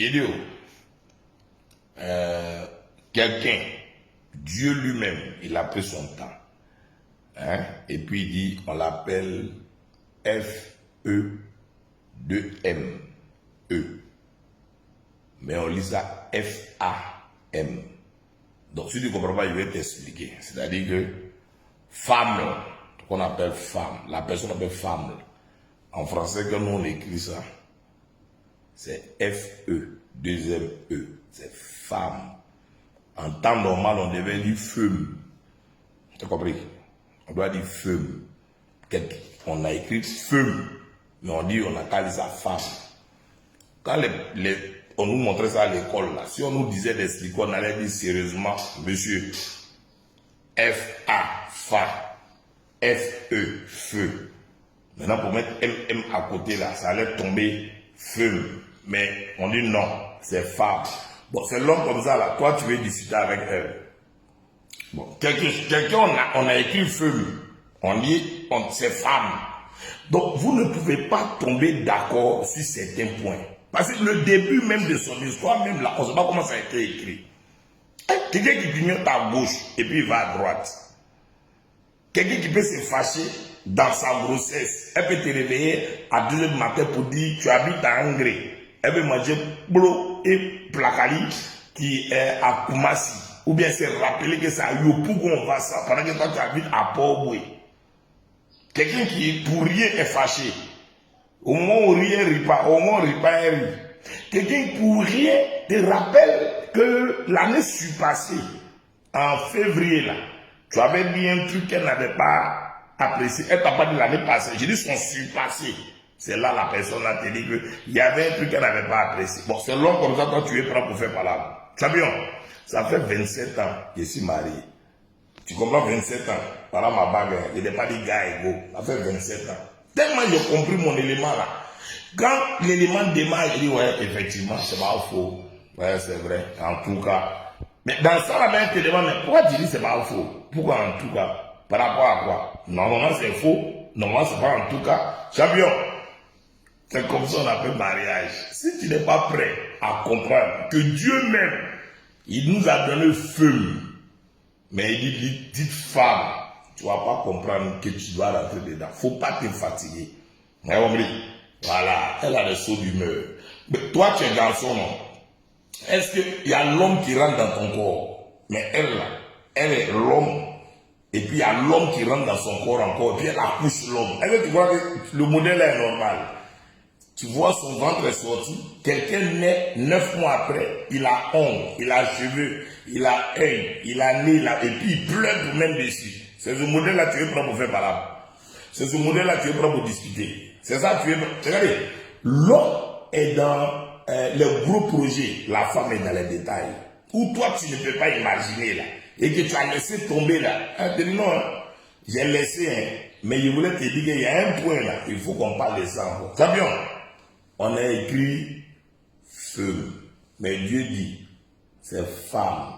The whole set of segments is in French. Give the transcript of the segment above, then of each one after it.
Il dit, quelqu'un, Dieu lui-même, il a pris son temps. Hein? Et puis il dit, on l'appelle F-E-2-M. E. Mais on lit ça F-A-M. Donc si tu ne comprends pas, je vais t'expliquer. C'est-à-dire que femme, qu'on appelle femme, la personne appelle femme. En français, quand nous on écrit ça, c'est F-E-2-M-E. C'est femme. En temps normal, on devait dire femme. Tu as compris? On doit dire femme. On a écrit femme, mais on dit on a qu'à dire ça femme. Quand on nous montrait ça à l'école, là, si on nous disait d'expliquer, on allait dire sérieusement, monsieur, F-A, fa, F-E, feu. Maintenant, pour mettre M-M à côté, là, ça allait tomber feu. Mais on dit non, c'est femme. Bon, c'est l'homme comme ça, là. Toi, tu veux discuter avec elle. Bon, quelqu'un, on a écrit feu. On dit, c'est femme. Donc, vous ne pouvez pas tomber d'accord sur certains points. Parce que le début même de son histoire, même là, on ne sait pas comment ça a été écrit. Quelqu'un qui clignote à gauche et puis il va à droite. Quelqu'un qui peut se fâcher dans sa grossesse. Elle peut te réveiller à 2 h du matin pour dire tu habites à Angré. Elle peut manger blo et placali qui est à Koumassi. Ou bien se rappeler que c'est à Yopougon on va ça pendant que toi tu habites à Port-Boué. Quelqu'un qui pour rien est fâché. Au moment où rien rit pas, au moment où rit pas, elle rit. Quelqu'un pour rien te rappelle que l'année surpassée, en février là, tu avais dit un truc qu'elle n'avait pas apprécié. Elle t'a pas dit l'année passée. J'ai dit son surpassé. C'est là la personne a te dit qu'il y avait un truc qu'elle n'avait pas apprécié. Bon, c'est long comme ça, toi tu es prêt pour faire parler. Champion, ça fait 27 ans que je suis marié. Tu comprends 27 ans. Voilà ma bague. Il n'est pas dit gars égaux. Ça fait 27 ans. Tellement j'ai compris mon élément là. Quand l'élément démarre, je dis ouais, effectivement, c'est pas faux. Ouais, c'est vrai. En tout cas. Mais dans ça, la même te demande, mais pourquoi tu dis c'est pas faux? Pourquoi en tout cas? Par rapport à quoi? Normalement c'est faux. Normalement c'est pas en tout cas. Champion, c'est comme ça on appelle mariage. Si tu n'es pas prêt à comprendre que Dieu même, il nous a donné feu, mais il dit, dites femme, tu ne vas pas comprendre que tu dois rentrer dedans. Il ne faut pas te fatiguer. Voilà, elle a des sauts d'humeur. Mais toi, tu es garçon, non? Est-ce qu'il y a l'homme qui rentre dans ton corps? Mais elle, là, elle est l'homme. Et puis il y a l'homme qui rentre dans son corps encore. Et puis elle accouche l'homme. Est-ce que tu vois que le modèle est normal? Tu vois son ventre est sorti. Quelqu'un naît 9 mois après. Il a ongles, il a cheveux, il a œil, il a nez, et puis il pleure pour même dessus. C'est ce modèle-là que tu es prêt pour faire parler. C'est ce modèle-là que tu es prêt pour discuter. C'est ça que tu es prêt. Regardez, l'homme est dans les gros projets. La femme est dans les détails. Où toi, tu ne peux pas imaginer là. Et que tu as laissé tomber là. Tu dis non, hein, j'ai laissé, hein, mais je voulais te dire qu'il y a un point là. Il faut qu'on parle de ça encore. Champion, on a écrit feu. Mais Dieu dit, c'est femme.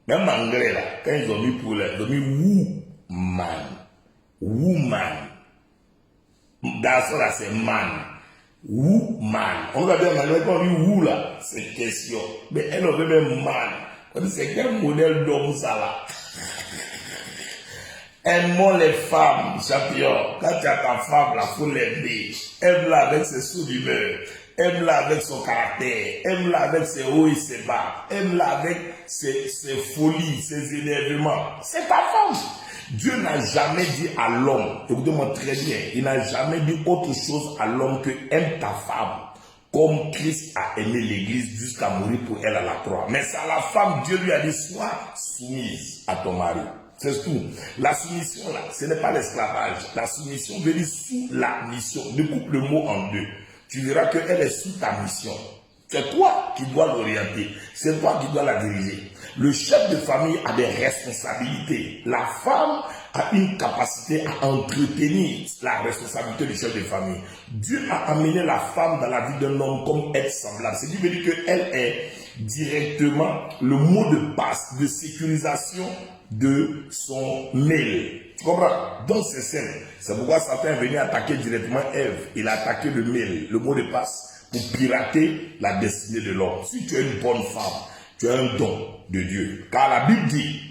Même en anglais là, quand ils ont mis pour là, ils ont mis woman. Woman. Dans ça là, c'est man. Woman. On va dire en anglais, quand on dit wou là, c'est question. Mais elle aurait même man. On dit, c'est quel modèle d'homme ça là? Aimons les femmes, champion. Quand tu as ta femme, là, faut l'aimer. Aime-la avec ses sauts d'humeur. Aime-la avec son caractère. Aime-la avec ses hauts et ses bas. Aime-la avec ses folies, ses énervements. C'est ta femme. Dieu n'a jamais dit à l'homme, écoutez-moi très bien, il n'a jamais dit autre chose à l'homme que aime ta femme. Comme Christ a aimé l'église jusqu'à mourir pour elle à la croix. Mais c'est à la femme, Dieu lui a dit, sois soumise à ton mari. C'est tout. La soumission là, ce n'est pas l'esclavage. La soumission veut dire sous la mission. Découpe le mot en deux. Tu verras qu'elle est sous ta mission. C'est toi qui dois l'orienter. C'est toi qui dois la diriger. Le chef de famille a des responsabilités. La femme a une capacité à entretenir la responsabilité du chef de famille. Dieu a amené la femme dans la vie d'un homme comme être semblable. Ce qui veut dire qu'elle est directement le mot de passe, de sécurisation de son mail. Tu comprends? Donc c'est simple. C'est pourquoi Satan est venu attaquer directement Ève. Il a attaqué le mail, le mot de passe, pour pirater la destinée de l'homme. Si tu es une bonne femme, tu as un don de Dieu. Car la Bible dit,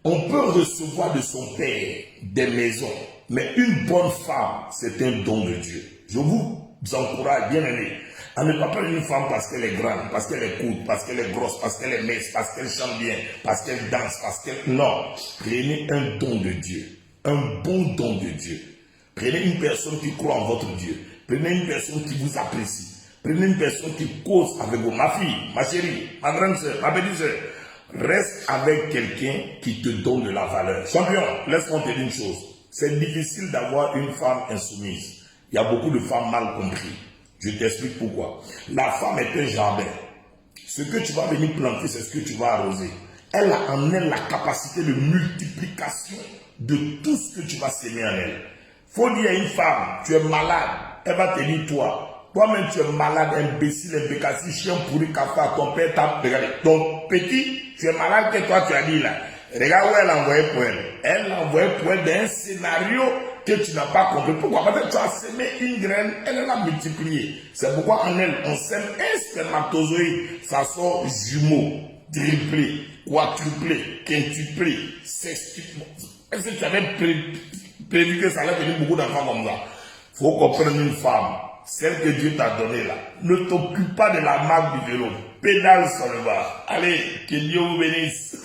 on peut recevoir de son père des maisons, mais une bonne femme, c'est un don de Dieu. Je vous encourage, bien aimé, à ne pas prendre une femme parce qu'elle est grande, parce qu'elle est courte, parce qu'elle est grosse, parce qu'elle est mince, parce qu'elle chante bien, parce qu'elle danse, parce qu'elle... Non, prenez un don de Dieu, un bon don de Dieu. Prenez une personne qui croit en votre Dieu. Prenez une personne qui vous apprécie. Prenez une personne qui cause avec vous. Ma fille, ma chérie, ma grande soeur, ma petite soeur. Reste avec quelqu'un qui te donne de la valeur. Champion, laisse-moi te dire une chose. C'est difficile d'avoir une femme insoumise. Il y a beaucoup de femmes mal comprises. Je t'explique pourquoi. La femme est un jardin. Ce que tu vas venir planter, c'est ce que tu vas arroser. Elle a en elle la capacité de multiplication de tout ce que tu vas semer en elle. Faut dire à une femme, tu es malade, elle va te dire toi-même tu es malade, imbécile, imbécile, chien pourri, cafard, ton père t'a regardé. Ton petit, tu es malade que toi tu as dit là. Regarde où elle a envoyé pour elle. Elle l'a envoyé pour elle dans un scénario que tu n'as pas compris. Pourquoi? Parce que tu as semé une graine, elle l'a multipliée. C'est pourquoi en elle, on sème un spermatozoïde, ça sort jumeau, triplé, quadruplé, quintuplé, sextuplé. Est-ce que tu avais prévu que ça allait venir beaucoup d'enfants comme ça? Il faut comprendre une femme, celle que Dieu t'a donnée là. Ne t'occupe pas de la marque du vélo. Pédale seulement. Allez, que Dieu vous bénisse.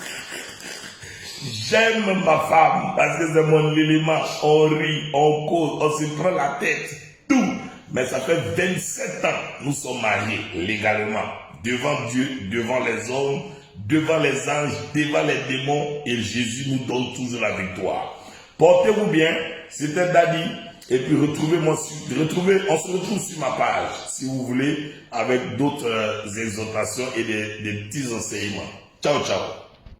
J'aime ma femme parce que c'est mon élément. On rit, on cause, on se prend la tête, tout. Mais ça fait 27 ans, nous sommes mariés légalement. Devant Dieu, devant les hommes, devant les anges, devant les démons. Et Jésus nous donne toujours la victoire. Portez-vous bien, c'était Daddy. Et puis on se retrouve sur ma page, si vous voulez, avec d'autres exhortations et des petits enseignements. Ciao, ciao.